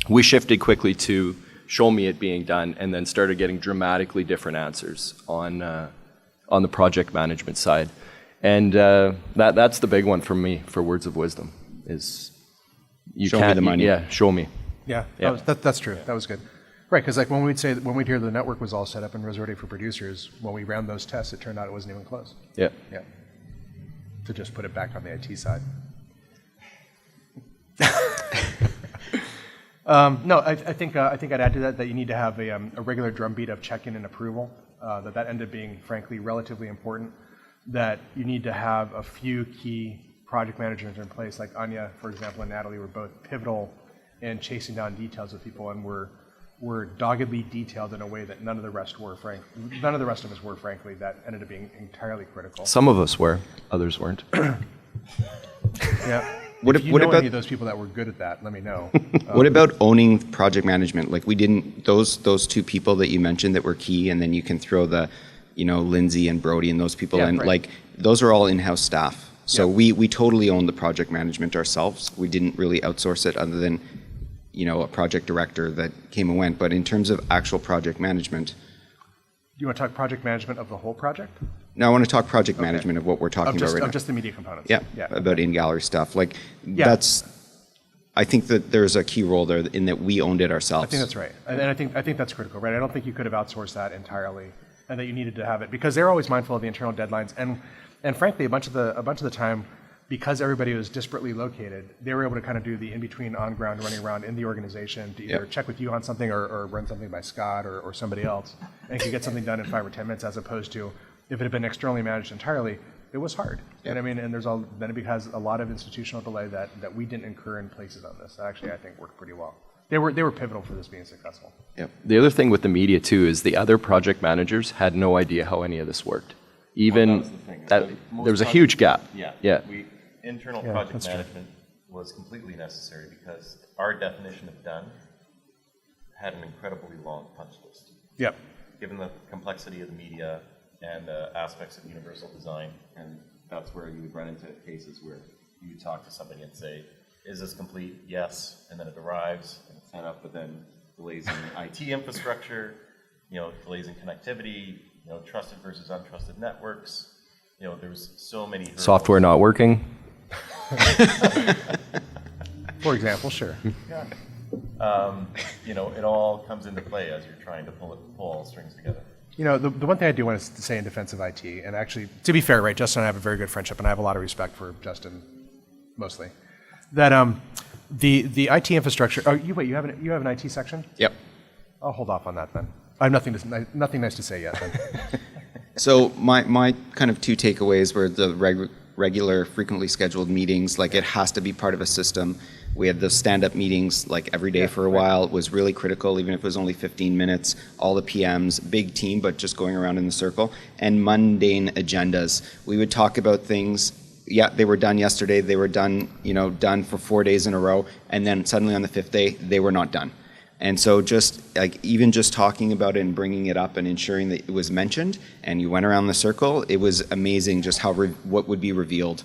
we shifted quickly to show me it being done, and then started getting dramatically different answers on the project management side. And that's the big one for me for words of wisdom is you Show me the money. Yeah, show me. Yeah, Yeah. That's true. That was good. Right, because like when we'd hear the network was all set up and was ready for producers, when we ran those tests, it turned out it wasn't even close. Yeah. Yeah. To just put it back on the IT side. No, I think I'd add to that you need to have a regular drumbeat of check-in and approval. That ended up being, frankly, relatively important. That you need to have a few key project managers in place, like Anya, for example, and Natalie were both pivotal in chasing down details with people, and were doggedly detailed in a way that none of the rest were. None of the rest of us were, frankly. That ended up being entirely critical. Some of us were, others weren't. Yeah. What If you what know about any of those people that were good at that, let me know. what about owning project management? Like we didn't those two people that you mentioned that were key, and then you can throw the, Lindsay and Brody and those people in. right. Like those are all in-house staff. So Yeah. we totally owned the project management ourselves. We didn't really outsource it other than, a project director that came and went. But in terms of actual project management, Do you want to talk project management of the whole project? now I want to talk project management of what we're talking about right now. Of just the media components? Yeah, about in-gallery stuff. Like I think that there's a key role there in that we owned it ourselves. I think that's right, and I think that's critical, right? I don't think you could have outsourced that entirely, and that you needed to have it because they're always mindful of the internal deadlines, and frankly, a bunch of the time, because everybody was disparately located, they were able to kind of do the in-between on-ground running around in the organization to either check with you on something or run something by Scott or somebody else, and could get something done in 5 or 10 minutes, as opposed to if it had been externally managed entirely, it was hard. And I mean, and then it has a lot of institutional delay that we didn't incur in places on this. Actually, I think worked pretty well. They were pivotal for this being successful. Yep. The other thing with the media too is the other project managers had no idea how any of this worked. Even Well, that was the thing. that, Most there was a project- huge gap. Yeah. Internal Yeah, project that's true. management was completely necessary because our definition of done had an incredibly long punch list. Yep. Given the complexity of the media and the aspects of universal design, and that's where you would run into cases where you would talk to somebody and say, is this complete? Yes. And then it arrives and it's set up, but then delays in IT infrastructure, delays in connectivity, trusted versus untrusted networks. There's so many hurdles. Software not working. For example, sure. It all comes into play as you're trying to pull all strings together. The one thing I do want to say in defense of IT, and actually, to be fair, right, Justin and I have a very good friendship, and I have a lot of respect for Justin, mostly, that the IT infrastructure. Oh, you have an IT section? Yep. I'll hold off on that then. I have nothing nice to say yet then. So my kind of two takeaways were the regular, frequently scheduled meetings. Like it has to be part of a system. We had the stand-up meetings like every day for a while. It was really critical, even if it was only 15 minutes. All the PMs, big team, but just going around in the circle. And mundane agendas. We would talk about things. Yeah, they were done yesterday. They were done, done for 4 days in a row. And then suddenly on the 5th day, they were not done. And so even just talking about it and bringing it up and ensuring that it was mentioned and you went around the circle, it was amazing just what would be revealed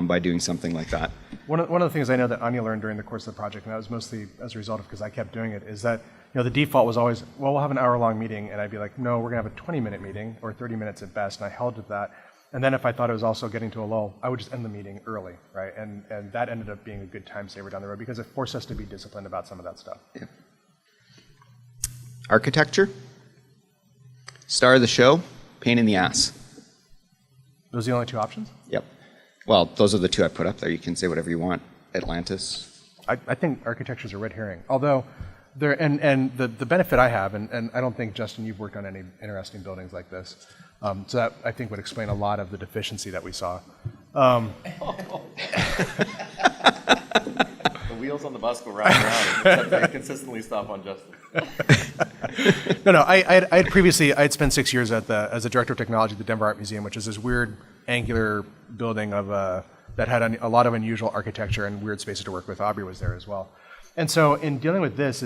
by doing something like that. One of the things I know that Anya learned during the course of the project, and that was mostly as a result of because I kept doing it, is that the default was always, well, we'll have an hour-long meeting, and I'd be like, no, we're going to have a 20-minute meeting or 30 minutes at best, and I held to that. And then if I thought it was also getting to a lull, I would just end the meeting early, right? And that ended up being a good time saver down the road because it forced us to be disciplined about some of that stuff. Yeah. Architecture, star of the show, pain in the ass. Those are the only two options? Yep. Well, those are the two I put up there. You can say whatever you want. Atlantis. I think architecture is a red herring. Although And the benefit I have, and I don't think, Justin, you've worked on any interesting buildings like this, so that I think would explain a lot of the deficiency that we saw. The wheels on the bus go round and round, except they consistently stop on Justin. No, I had previously, I had spent 6 years as a director of technology at the Denver Art Museum, which is this weird angular building that had a lot of unusual architecture and weird spaces to work with. Aubrey was there as well. And so in dealing with this,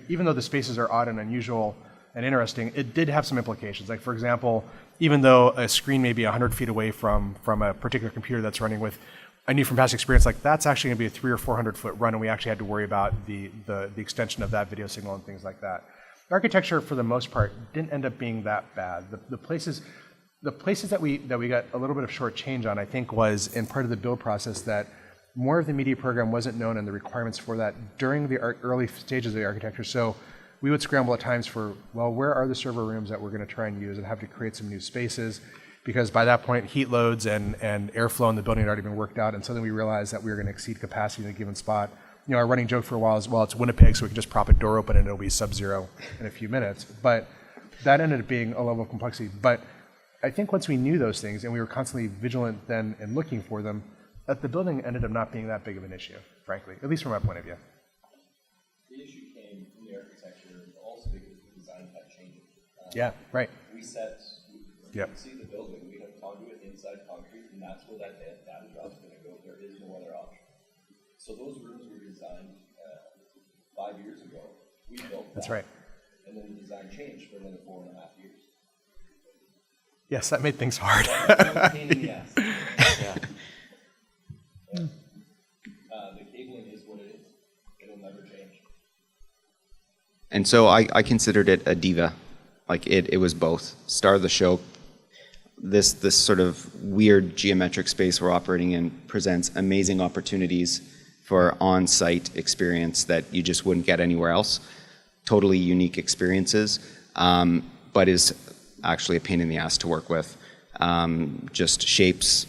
even though the spaces are odd and unusual and interesting, it did have some implications. Like, for example, even though a screen may be 100 feet away from a particular computer that's running with, I knew from past experience, like that's actually going to be a 300 or 400 foot run, and we actually had to worry about the extension of that video signal and things like that. The architecture, for the most part, didn't end up being that bad. The places that we got a little bit of short change on, I think, was in part of the build process that more of the media program wasn't known and the requirements for that during the early stages of the architecture. So we would scramble at times for, well, where are the server rooms that we're going to try and use, and have to create some new spaces, because by that point, heat loads and airflow in the building had already been worked out, and suddenly we realized that we were going to exceed capacity in a given spot. Our running joke for a while is, well, it's Winnipeg, so we can just prop a door open and it'll be sub-zero in a few minutes. But that ended up being a level of complexity. But I think once we knew those things, and we were constantly vigilant then and looking for them, that the building ended up not being that big of an issue, frankly, at least from my point of view. The issue came from the architecture, also because the design kept changing. Yeah, right. We set, Yep. you see the building, we have conduit inside concrete, and that's where that data drop's going to go. There is no other option. So those rooms were designed 5 years ago. We built that. That's right. And then the design changed for another 4.5 years. Yes, that made things hard. Pain in the ass. Yeah. The cabling is what it is. It'll never change. And so I considered it a diva. Like it was both. Star of the show. This sort of weird geometric space we're operating in presents amazing opportunities for on-site experience that you just wouldn't get anywhere else. Totally unique experiences, but is actually a pain in the ass to work with. Just shapes,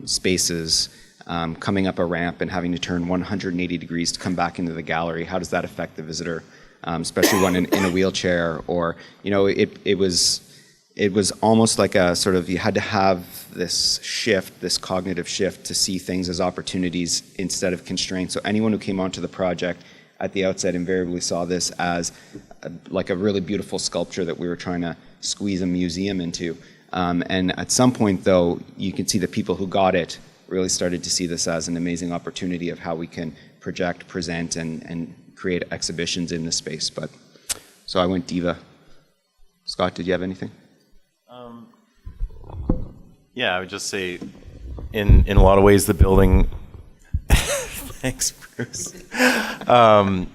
spaces, coming up a ramp and having to turn 180 degrees to come back into the gallery. How does that affect the visitor, especially when in a wheelchair? Or, it was almost like a sort of, you had to have this shift, this cognitive shift, to see things as opportunities instead of constraints. So anyone who came onto the project at the outset invariably saw this as like a really beautiful sculpture that we were trying to squeeze a museum into. And at some point, though, you can see the people who got it really started to see this as an amazing opportunity of how we can project, present, and create exhibitions in this space. But so I went diva. Scott, did you have anything? Yeah, I would just say, in a lot of ways, the building. Thanks, Bruce. When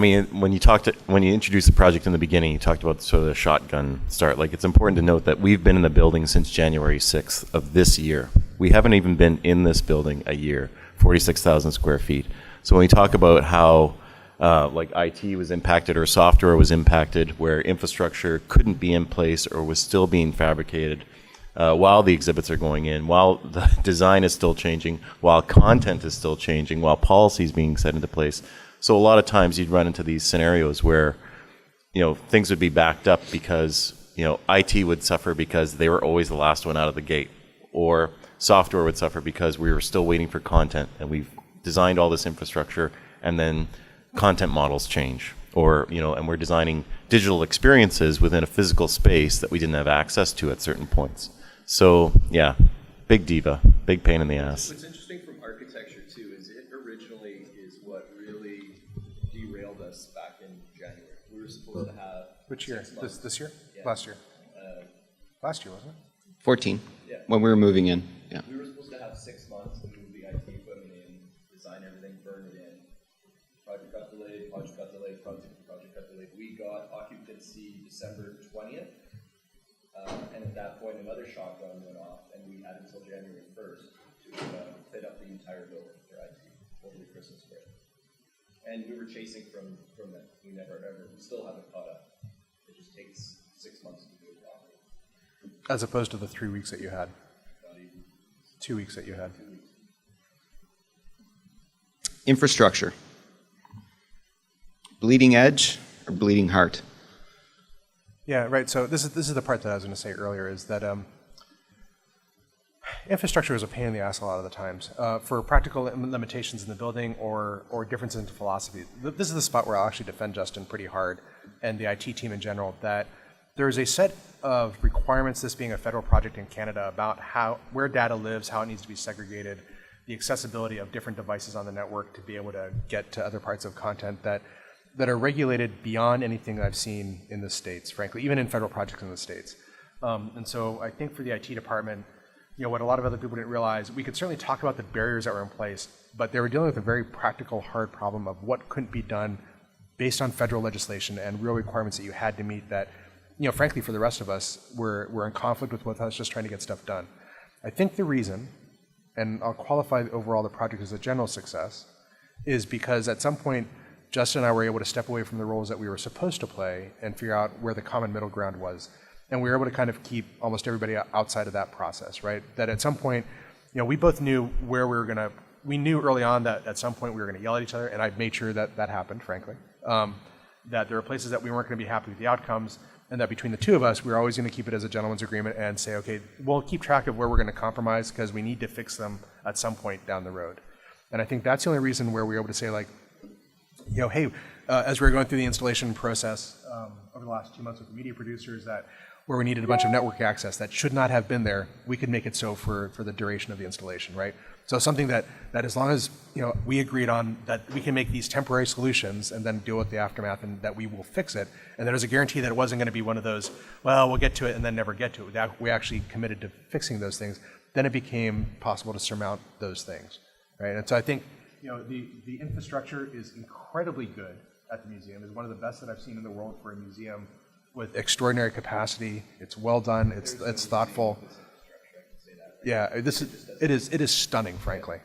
you introduced the project in the beginning, you talked about sort of the shotgun start. Like, it's important to note that we've been in the building since January 6th of this year. We haven't even been in this building a year, 46,000 square feet. So when we talk about how like IT was impacted or software was impacted, where infrastructure couldn't be in place or was still being fabricated while the exhibits are going in, while the design is still changing, while content is still changing, while policy is being set into place. So a lot of times you'd run into these scenarios where, things would be backed up because, IT would suffer because they were always the last one out of the gate, or software would suffer because we were still waiting for content, and we've designed all this infrastructure, and then content models change, or, and we're designing digital experiences within a physical space that we didn't have access to at certain points. So, yeah, big diva, big pain in the ass. What's interesting from architecture, too, is it originally is what really derailed us back in January. We were supposed to have... Which year? 6 months. This year? Yeah. Last year. Last year, wasn't it? 14, Yeah. when we were moving in. Yeah. We were supposed to have 6 months to move the IT equipment in, design everything, burn it in. Project got delayed, project got delayed, project got delayed. We got occupancy December 20th. And at that point, another shotgun went off, and we had until January 1st to fit up the entire building for IT over the Christmas break. And we were chasing from that. We still haven't caught up. It just takes 6 months to do it properly. As opposed to the 3 weeks that you had. Not even 2 weeks that you had. 2 weeks. Infrastructure. bleeding edge or bleeding heart? Yeah, right. So this is the part that I was going to say earlier, is that infrastructure is a pain in the ass a lot of the times for practical limitations in the building or differences in philosophy. This is the spot where I'll actually defend Justin pretty hard and the IT team in general, that there's a set of requirements, this being a federal project in Canada, about where data lives, how it needs to be segregated, the accessibility of different devices on the network to be able to get to other parts of content that are regulated beyond anything I've seen in the States, frankly, even in federal projects in the States. And so I think for the IT department, what a lot of other people didn't realize, we could certainly talk about the barriers that were in place, but they were dealing with a very practical, hard problem of what couldn't be done based on federal legislation and real requirements that you had to meet that, frankly, for the rest of us, we're in conflict with us just trying to get stuff done. I think the reason, and I'll qualify overall the project as a general success, is because at some point, Justin and I were able to step away from the roles that we were supposed to play and figure out where the common middle ground was. And we were able to kind of keep almost everybody outside of that process, right? That at some point, we both knew where we were going to, we knew early on that at some point we were going to yell at each other, and I made sure that that happened, frankly. That there were places that we weren't going to be happy with the outcomes, and that between the two of us, we were always going to keep it as a gentleman's agreement and say, okay, we'll keep track of where we're going to compromise because we need to fix them at some point down the road. And I think that's the only reason where we were able to say, like, hey, as we were going through the installation process over the last 2 months with the media producers, that where we needed a bunch of network access that should not have been there, we could make it so for the duration of the installation, right? So something that as long as we agreed on that we can make these temporary solutions and then deal with the aftermath, and that we will fix it, and there's a guarantee that it wasn't going to be one of those, well, we'll get to it and then never get to it. That we actually committed to fixing those things. Then it became possible to surmount those things, right? And so I think the infrastructure is incredibly good at the museum. It's one of the best that I've seen in the world for a museum, with extraordinary capacity. It's well done. It's thoughtful. Yeah, it is stunning, frankly.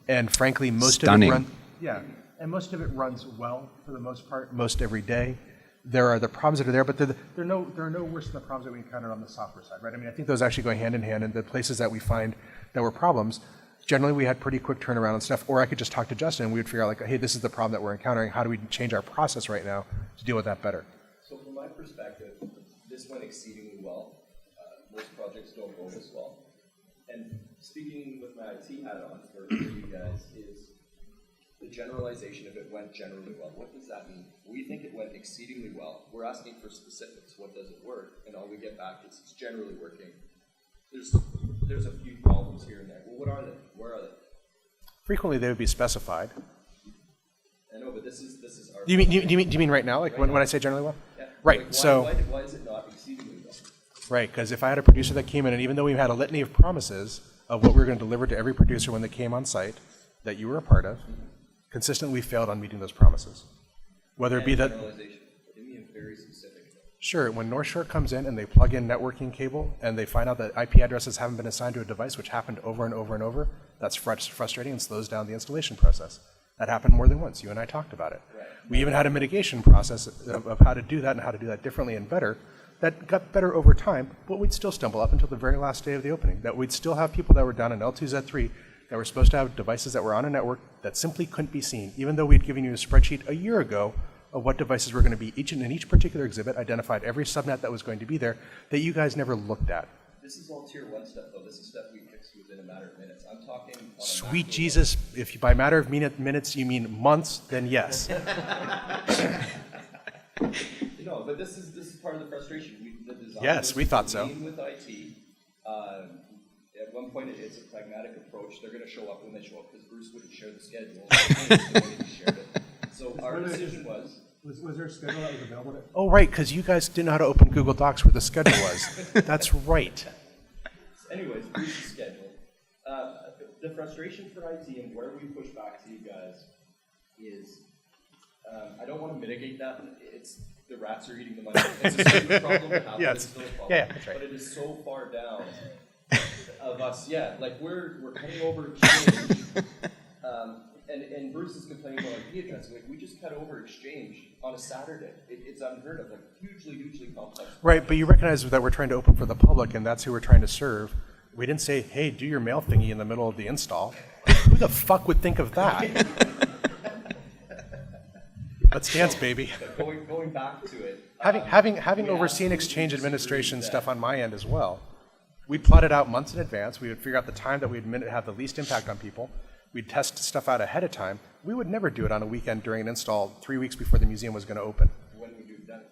And frankly, most of it runs well for the most part, most every day. There are the problems that are there, but they're no worse than the problems that we encountered on the software side, right? I mean, I think those actually go hand in hand, and the places that we find that were problems, generally we had pretty quick turnaround and stuff, or I could just talk to Justin and we would figure out, like, hey, this is the problem that we're encountering. How do we change our process right now to deal with that better? So from my perspective, this went exceedingly well. Most projects don't go this well. And speaking with my IT hat on for you guys, is the generalization of it went generally well. What does that mean? We think it went exceedingly well. We're asking for specifics. What does it work? And all we get back is it's generally working. There's a few problems here and there. Well, what are they? Where are they? Frequently, they would be specified. I know, but this is our. Do you mean right now? Like when I say generally well? Yeah. Right. Like why is it not exceedingly well? Right, because if I had a producer that came in, and even though we had a litany of promises of what we were going to deliver to every producer when they came on site, that you were a part of, consistently failed on meeting those promises. Whether it be that. Generalization. Give me a very specific. Sure, when North Shore comes in and they plug in networking cable and they find out that IP addresses haven't been assigned to a device, which happened over and over and over, that's frustrating and slows down the installation process. That happened more than once. You and I talked about it. Right. We even had a mitigation process of how to do that and how to do that differently and better. That got better over time, but we'd still stumble up until the very last day of the opening. That we'd still have people that were down in L2, Z3 that were supposed to have devices that were on a network that simply couldn't be seen, even though we'd given you a spreadsheet a year ago of what devices were going to be in each particular exhibit, identified every subnet that was going to be there, that you guys never looked at. This is all tier 1 stuff, though. This is stuff we fix within a matter of minutes. I'm talking. Sweet Jesus, if by matter of minutes you mean months, then yes. No, but this is part of the frustration. The design yes, we thought so. With IT, at one point it's a pragmatic approach. They're going to show up when they show up because Bruce wouldn't share the schedule. He shared it. So our decision was. Was there a schedule that was available? Oh, right, because you guys didn't know how to open Google Docs where the schedule was. That's right. Anyways, Bruce's schedule. The frustration for IT and where we push back to you guys is, I don't want to mitigate that. It's the rats are eating the money. It's a stupid problem to have, but it's still a problem. Yeah, that's right. But it is so far down of us. Yeah, like we're cutting over Exchange. And Bruce is complaining about IP address. Like we just cut over Exchange on a Saturday. It's unheard of. Like hugely complex. Right, but you recognize that we're trying to open for the public, and that's who we're trying to serve. We didn't say, hey, do your mail thingy in the middle of the install. Who the fuck would think of that? Let's dance, baby. Going back to it. Having overseen exchange administration stuff on my end as well, we'd plot it out months in advance. We would figure out the time that we'd have the least impact on people. We'd test stuff out ahead of time. We would never do it on a weekend during an install 3 weeks before the museum was going to open. When would you have done it?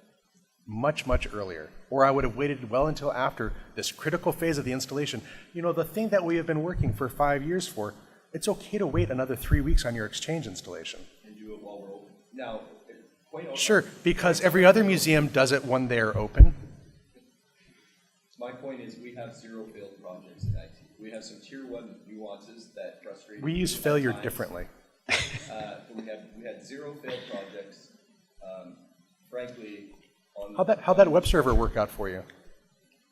Much, much earlier. Or I would have waited well until after this critical phase of the installation. You know, the thing that we have been working for 5 years for, it's okay to wait another 3 weeks on your exchange installation. And do it while we're open. Now, Sure, because every other museum does it when they're open. my point is we have zero failed projects in IT. We have some tier 1 nuances that frustrate. We use failure differently. We had zero failed projects. Frankly, How'd that web server work out for you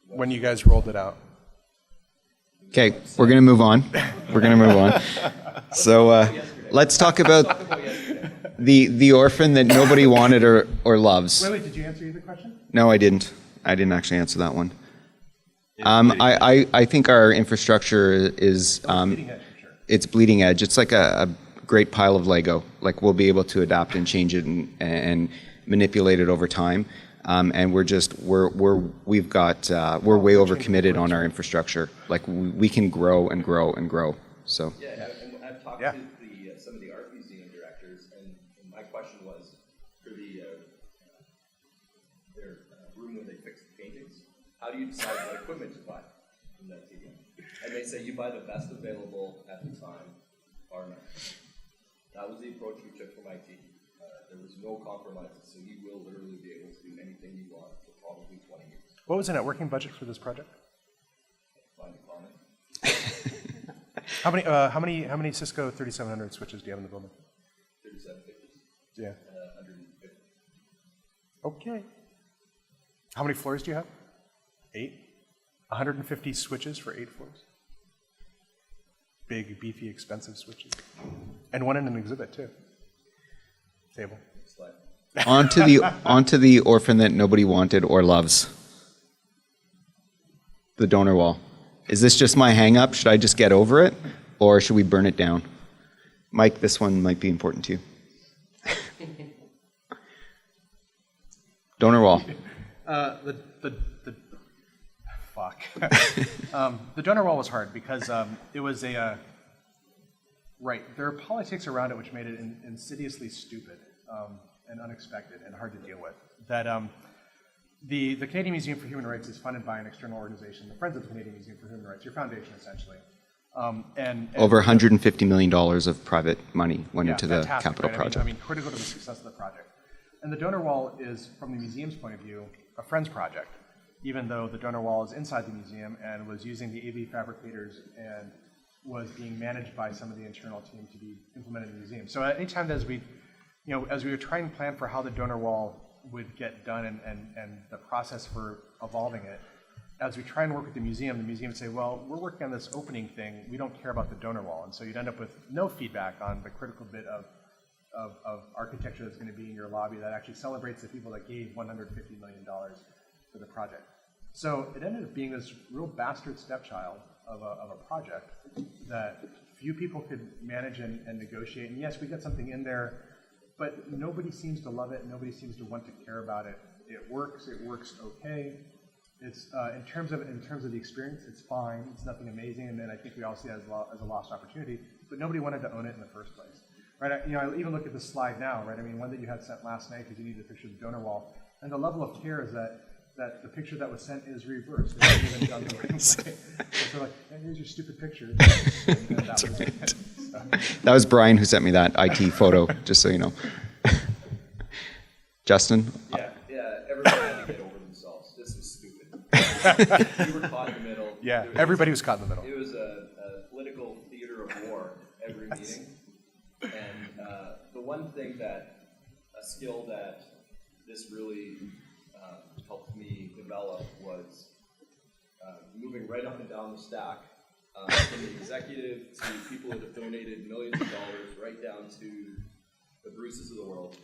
when you guys rolled it out? Okay, we're going to move on. We're going to move on. So let's talk about the orphan that nobody wanted or loves. Wait, did you answer either question? No, I didn't. I didn't actually answer that one. I think our infrastructure is Bleeding edge, for sure. it's bleeding edge. It's like a great pile of Lego. Like we'll be able to adapt and change it and manipulate it over time. And we're way overcommitted on our infrastructure. Like we can grow and grow and grow. So Yeah, and I've talked to some of the art museum directors, and my question was for their room where they fix the paintings, how do you decide what equipment to buy from that team? And they say you buy the best available at the time, bar none. That was the approach we took from IT. There was no compromises, so you will literally be able to do anything you want for probably 20 years. What was the networking budget for this project? Find a comment. How many Cisco 3700 switches do you have in the building? 3750s. Yeah. 150. Okay. How many floors do you have? 8? 150 switches for 8 floors? Big, beefy, expensive switches. And one in an exhibit, too. Table. Slide. onto the orphan that nobody wanted or loves. The donor wall. Is this just my hang up? Should I just get over it? Or should we burn it down? Mike, this one might be important to you. Donor wall. Fuck. The donor wall was hard because it was right, there are politics around it which made it insidiously stupid and unexpected and hard to deal with. That the Canadian Museum for Human Rights is funded by an external organization, the Friends of the Canadian Museum for Human Rights, your foundation essentially. And Over $150 million of private money went into the fantastic, capital right? project. I mean, critical to the success of the project. And the donor wall is, from the museum's point of view, a Friends project, even though the donor wall is inside the museum and was using the AV fabricators and was being managed by some of the internal team to be implemented in the museum. So at any time as we were trying to plan for how the donor wall would get done and the process for evolving it, as we try and work with the museum would say, well, we're working on this opening thing, we don't care about the donor wall. And so you'd end up with no feedback on the critical bit of architecture that's going to be in your lobby that actually celebrates the people that gave $150 million for the project. So it ended up being this real bastard stepchild of a project that few people could manage and negotiate. And yes, we got something in there, but nobody seems to love it. Nobody seems to want to care about it. It works okay. It's in terms of the experience, it's fine. It's nothing amazing, and then I think we all see it as a lost opportunity. But nobody wanted to own it in the first place, right? I even look at the slide now, right? I mean, one that you had sent last night because you needed a picture of the donor wall, and the level of care is that the picture that was sent is reversed. It wasn't even done the right way. So they're like, hey, here's your stupid picture. And that was it. So. That was Brian who sent me that IT photo, just so you know. Justin? Yeah, everybody had to get over themselves. This was stupid. We were caught in the middle. Yeah, everybody was caught in the middle. It was a political theater of war every meeting. And the one thing a skill that this really helped me develop was moving right up and down the stack, from the executive to people that have donated millions of dollars, right down to the Bruces of the world.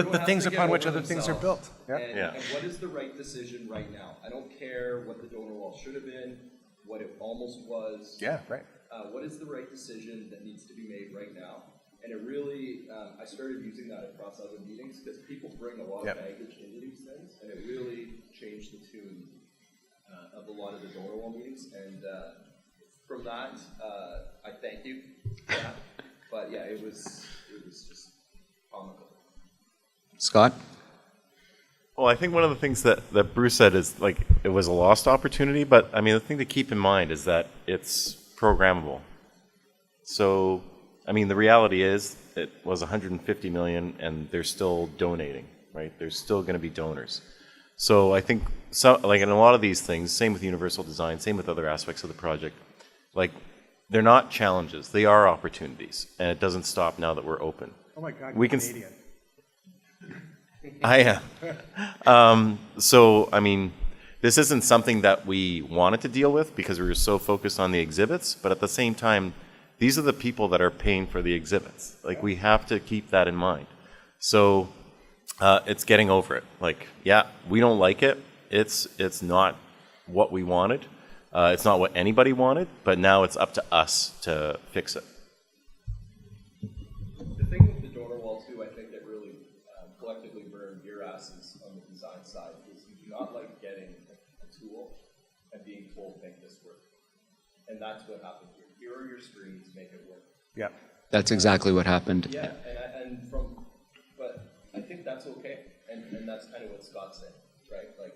The things upon which other things are built. Yeah. And what is the right decision right now? I don't care what the donor wall should have been, what it almost was. Yeah, right. What is the right decision that needs to be made right now? And it really, I started using that across other meetings because people bring a lot of baggage into these things, and it really changed the tune of a lot of the donor wall meetings. And from that, I thank you for that. But yeah, it was just comical. Scott? Well, I think one of the things that Bruce said is, like, it was a lost opportunity, but I mean, the thing to keep in mind is that it's programmable. So, I mean, the reality is it was 150 million and they're still donating, right? There's still going to be donors. So I think, like in a lot of these things, same with universal design, same with other aspects of the project, like, they're not challenges, they are opportunities, and it doesn't stop now that we're open. Oh my God, We you're can Canadian. I am. So, I mean, this isn't something that we wanted to deal with because we were so focused on the exhibits, but at the same time, these are the people that are paying for the exhibits. Like, we have to keep that in mind. So, it's getting over it. Like, yeah, we don't like it. It's not what we wanted. It's not what anybody wanted, but now it's up to us to fix it. The thing with the donor wall too, I think that really collectively burned your asses on the design side is you do not like getting a tool and being told make this work. And that's what happened here. Here are your screens, make it work. Yeah. That's exactly what happened. Yeah, but I think that's okay. And that's kind of what Scott's saying, right? Like,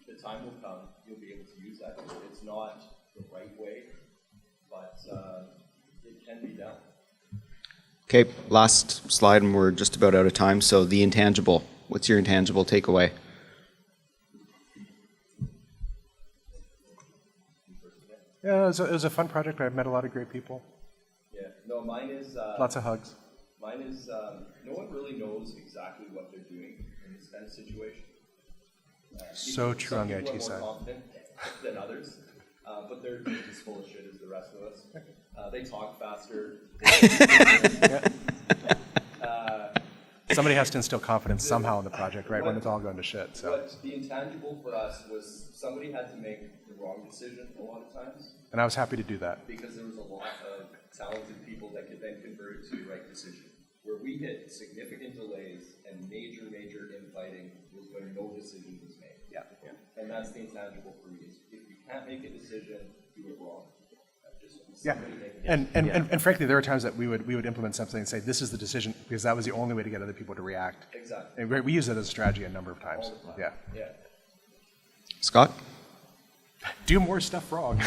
the time will come, you'll be able to use that tool. It's not the right way, but it can be done. Okay, last slide, and we're just about out of time. So the intangible. What's your intangible takeaway? Yeah, it was a fun project. I met a lot of great people. Yeah, no, mine is... Lots of hugs. Mine is, no one really knows exactly what they're doing in this kind of situation. So true on the IT side. side. More confident than others, but they're just as full of shit as the rest of us. They talk faster. Somebody has to instill confidence somehow in the project, right, when it's all going to shit. So. What the intangible for us was somebody had to make the wrong decision a lot of times. And I was happy to do that. Because there was a lot of talented people that could then convert it to the right decision. Where we hit significant delays and major infighting was when no decision was made. Yeah. And that's the intangible for me. Is if you can't make a decision, do it wrong. Yeah, and frankly, there were times that we would implement something and say, this is the decision, because that was the only way to get other people to react. Exactly. And we use that as a strategy a number of times. Yeah. Scott? Do more stuff wrong.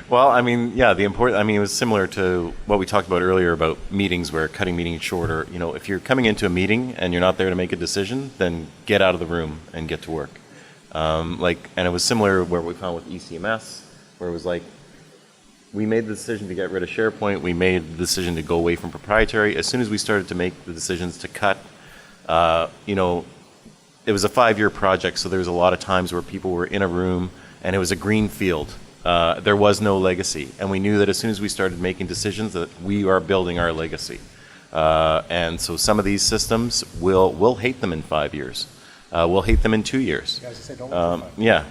Well, I mean, yeah, it was similar to what we talked about earlier about meetings where cutting meetings shorter. You know, if you're coming into a meeting and you're not there to make a decision, then get out of the room and get to work. And it was similar where we found with ECMS, where it was like, we made the decision to get rid of SharePoint. We made the decision to go away from proprietary. As soon as we started to make the decisions to cut, it was a 5-year project, so there was a lot of times where people were in a room and it was a green field. There was no legacy. And we knew that as soon as we started making decisions that we are building our legacy. And so some of these systems, we'll hate them in 5 years. We'll hate them in 2 years. You guys say don't yeah.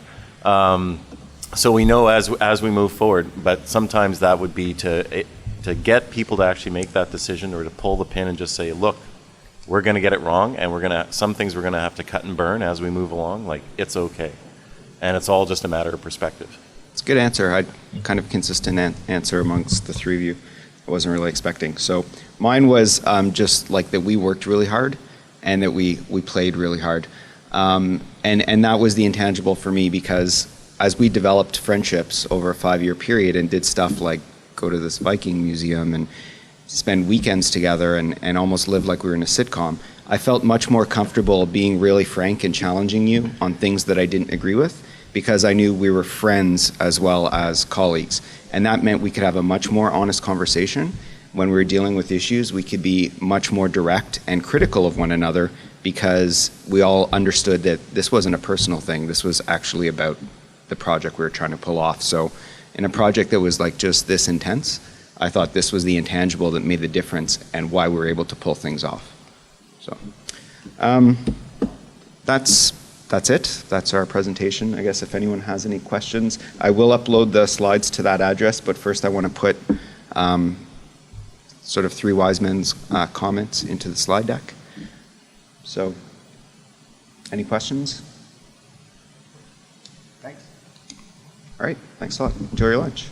So we know as we move forward, but sometimes that would be to get people to actually make that decision or to pull the pin and just say, look, we're going to get it wrong, and some things we're going to have to cut and burn as we move along. Like, it's okay. And it's all just a matter of perspective. It's a good answer. Kind of consistent answer amongst the three of you. I wasn't really expecting. So mine was just like that we worked really hard and that we played really hard. And that was the intangible for me, because as we developed friendships over a 5-year period and did stuff like go to this Viking museum and spend weekends together and almost live like we were in a sitcom, I felt much more comfortable being really frank and challenging you on things that I didn't agree with, because I knew we were friends as well as colleagues. And that meant we could have a much more honest conversation. When we were dealing with issues, we could be much more direct and critical of one another, because we all understood that this wasn't a personal thing. This was actually about the project we were trying to pull off. So in a project that was like just this intense, I thought this was the intangible that made the difference and why we were able to pull things off. So that's it. That's our presentation. I guess if anyone has any questions, I will upload the slides to that address, but first I want to put sort of three wise men's comments into the slide deck. So, any questions? Thanks. All right, thanks a lot. Enjoy your lunch.